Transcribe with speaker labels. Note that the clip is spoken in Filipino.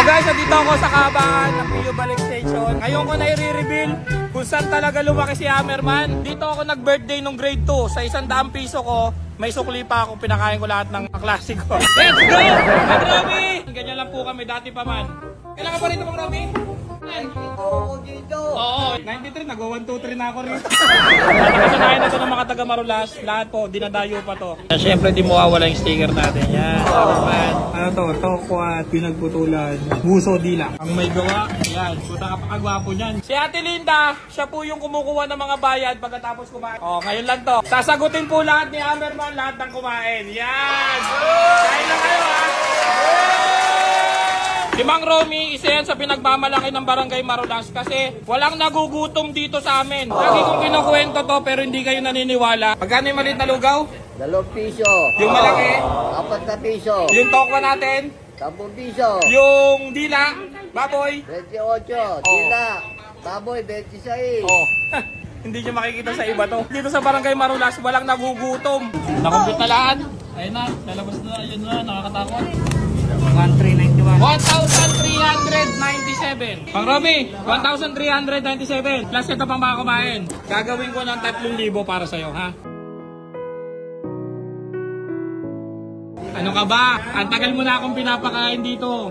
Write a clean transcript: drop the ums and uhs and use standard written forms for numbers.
Speaker 1: guys, dito ako sa kahabaan ng PU Balik Station. Ngayon ko na i-reveal kung saan talaga lumaki si Hammerman. Dito ako nag-birthday nung grade 2. Sa 100 piso ko, may sukli pa ako, pinakain ko lahat ng klasiko. Let's go! Mang Romy! Ganyan lang po kami, dati pa man. Kailan ka pa rin Mang Romy? Oo, 93, nag-1, 2, 3 na ako rin. Nakasanayan na ito ng mga taga Marulas. Lahat po, dinadayo pa to. Siyempre, di mawawala yung sticker natin. Yan, ano to? Tokwa at pinagputulan. Buso dila. Ang may gawa, yan. Puta kapakagwapo niyan. Si Ate Linda, siya po yung kumukuha ng mga bayad pagkatapos kumain. Oh, ngayon lang to. Sasagutin po lahat ni Hammerman, lahat ng kumain. Yan! Kain lang kayo ha! Si Mang Romy, isa yan sa pinagmamalaki ng Barangay Marulas kasi walang nagugutom dito sa amin. Lagi kong kinukwento to pero hindi kayo naniniwala. Magkano yung maliit na lugaw?
Speaker 2: 2 piso.
Speaker 1: Yung malaki?
Speaker 2: 4 na piso.
Speaker 1: Yung tokwa natin?
Speaker 2: 10 piso.
Speaker 1: Yung dila? Baboy?
Speaker 2: 28. Dila. Baboy, 26.
Speaker 1: Oh. Hindi nyo makikita sa iba to. Dito sa Barangay Marulas, walang nagugutom. Nakumpit na lahat. Ayun na, lalabas na. Ayun na, nakakatakot. 1,397. Pang Romy, 1,397. Plus ito pang mga kumain. Gagawin ko ng 3,000 para sa'yo, ha? Ano ka ba? Ang tagal mo na akong pinapakain dito.